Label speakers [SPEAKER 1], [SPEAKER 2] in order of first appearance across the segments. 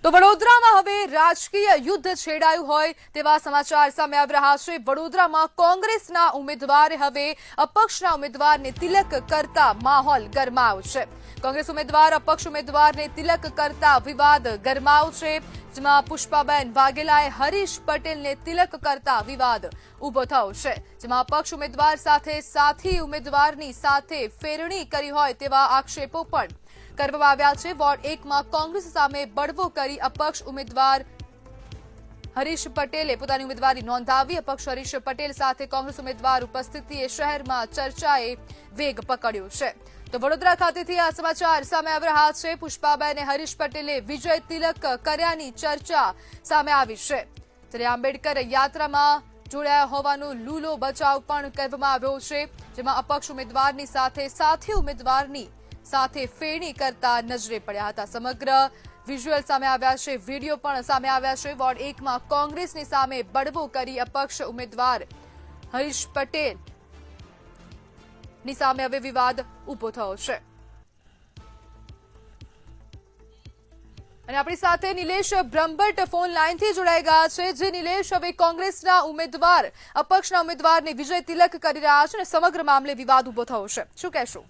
[SPEAKER 1] તો વડોદરામાં હવે રાજકીય યુદ્ધ છેડાયું હોય તેવા સમાચાર સામે આવી રહ્યા છે। વડોદરામાં કોંગ્રેસના ઉમેદવારે હવે અપક્ષના ઉમેદવારને તિલક કરતા માહોલ ગરમાયો છે। કોંગ્રેસ ઉમેદવાર અપક્ષ ઉમેદવારને તિલક કરતા વિવાદ ગરમાયો છે, જેમાં પુષ્પાબેન વાઘેલાએ હરીશ પટેલને તિલક કરતા વિવાદ ઉભો થયો છે, જેમાં અપક્ષ ઉમેદવાર સાથે સાથી ઉમેદવારની સાથે ફેરણી કરી હોય તેવા આક્ષેપો પણ કરવામાં આવ્યા છે। વોર્ડ 1 માં કોંગ્રેસ સામે બળવો કરી અપક્ષ ઉમેદવાર હરીશ પટેલે પોતાની ઉમેદવારી નોંધાવી। અપક્ષ હરીશ પટેલ સાથે કોંગ્રેસ ઉમેદવાર ઉપસ્થિતિએ શહેરમાં ચર્ચાએ વેગ પકડ્યો છે। તો વડોદરા ખાતેથી આ સમાચાર સામે આવી રહ્યા છે। પુષ્પાબેન અને હરીશ પટેલે વિજય તિલક કર્યાની ચર્ચા સામે આવી છે, ત્યારે આંબેડકર યાત્રામાં જોડાયા હોવાનું લૂલો બચાવ પણ કહેવામાં આવ્યો છે, જેમાં અપક્ષ ઉમેદવારની સાથે સાથી ઉમેદવારની સાથે ફેરણી કરતા નજરે પડ્યા હતા। સમગ્ર વિઝ્યુઅલ સામે આવ્યા છે, વિડીયો પણ સામે આવ્યા છે। વોર્ડ 1 માં કોંગ્રેસની સામે બળવો કરી અપક્ષ ઉમેદવાર હરીશ પટેલ ની સામે હવે વિવાદ ઉભો થયો છે। અને આપણી સાથે નિલેશ બ્રહ્મભટ્ટ ફોન લાઈનથી જોડાઈ ગયા છે। જે નિલેશ, હવે કોંગ્રેસના ઉમેદવાર અપક્ષના ઉમેદવારને વિજય તિલક કરી રહ્યા છે અને સમગ્ર મામલે વિવાદ ઉભો થયો છે, શું કહેશો?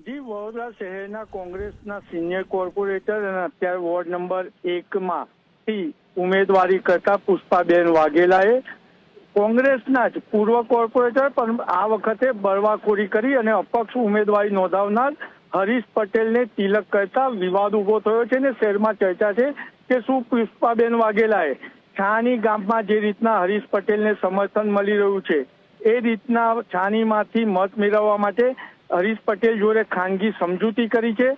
[SPEAKER 2] જી, વડોદરા શહેરના કોંગ્રેસના સિનિયર કોર્પોરેટર અને અત્યારે વોર્ડ નંબર 1 માંથી ઉમેદવારી કરતા પુષ્પાબેન વાઘેલાએ કોંગ્રેસના જ પૂર્વ કોર્પોરેટર પણ આ વખતે બળવાખોરી કરી અને અપક્ષ ઉમેદવારી નોંધાવનાર હરીશ પટેલને તિલક કરતા વિવાદ ઉભો થયો છે અને શહેરમાં ચર્ચા છે કે શું પુષ્પાબેન વાઘેલાએ છાણી ગામમાં જે રીતના હરીશ પટેલને સમર્થન મળી રહ્યું છે એ રીતના છાણીમાંથી મત મેળવવા માટે હરીશ પટેલ જોડે ખાનગી સમજૂતી કરી છે।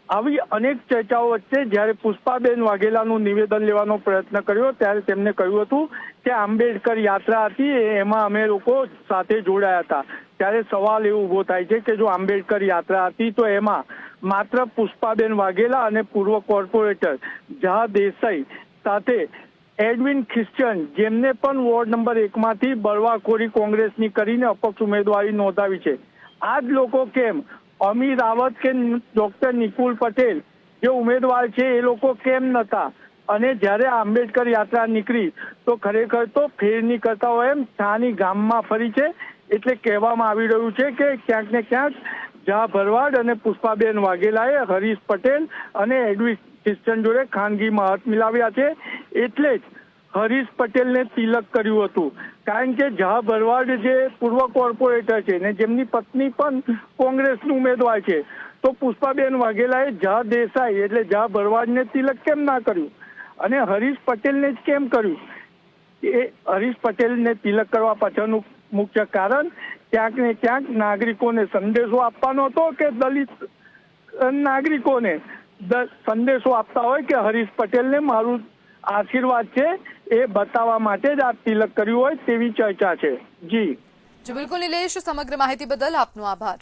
[SPEAKER 2] આવી અનેક ચર્ચાઓ વચ્ચે જ્યારે પુષ્પાબેન વાઘેલાનું નિવેદન લેવાનો પ્રયત્ન કર્યો ત્યારે તેમને કહ્યું હતું કે આંબેડકર યાત્રા હતી એમાં અમે લોકો સાથે જોડાયા હતા। ત્યારે સવાલ એવો ઉભો થાય છે કે જો આંબેડકર યાત્રા હતી તો એમાં માત્ર પુષ્પાબેન વાઘેલા અને પૂર્વ કોર્પોરેટર ઝા દેસાઈ સાથે એડવિન ખ્રિશ્ચન, જેમને પણ વોર્ડ નંબર 1 માંથી બળવાખોરી કોંગ્રેસની કરીને અપક્ષ ઉમેદવારી નોંધાવી છે, આ જ લોકો કેમ અમી રાવત કે ડોક્ટર નિકુલ પટેલ જે ઉમેદવાર છે એ લોકો કેમ નતા? અને જ્યારે આંબેડકર યાત્રા નીકળી તો ખરેખર તો ફેરણી કરતા હોય એમ છાની ગામમાં ફરી છે। એટલે કહેવામાં આવી રહ્યું છે કે ક્યાંક ને ક્યાંક ઝા ભરવાડ અને પુષ્પાબેન વાઘેલાએ હરીશ પટેલ અને એડવિન ખ્રિશ્ચન જોડે ખાનગીમાં હાથ મિલાવ્યા છે, એટલે જ હરીશ પટેલને તિલક કર્યું હતું। કારણ કે ઝા ભરવાડ જે પૂર્વ કોર્પોરેટર છે ને જેમની પત્ની પણ કોંગ્રેસનું ઉમેદવાર છે, તો પુષ્પાબેન વાઘેલાએ ઝા દેસાઈ એટલે ઝા ભરવાડને તિલક કેમ ના કર્યું અને હરીશ પટેલને જ કેમ કર્યું? એ હરીશ પટેલને તિલક કરવા પાછળનું મુખ્ય કારણ ક્યાંક ને ક્યાંક નાગરિકોને સંદેશો આપવાનો હતો કે દલિત નાગરિકોને સંદેશો આપતા હોય કે હરીશ પટેલને મારું આશીર્વાદ છે એ બતાવવા માટે જ આ તિલક કર્યું હોય તેવી ચર્ચા છે। જી
[SPEAKER 1] બિલકુલ નિલેશ, સમગ્ર માહિતી બદલ આપનો આભાર।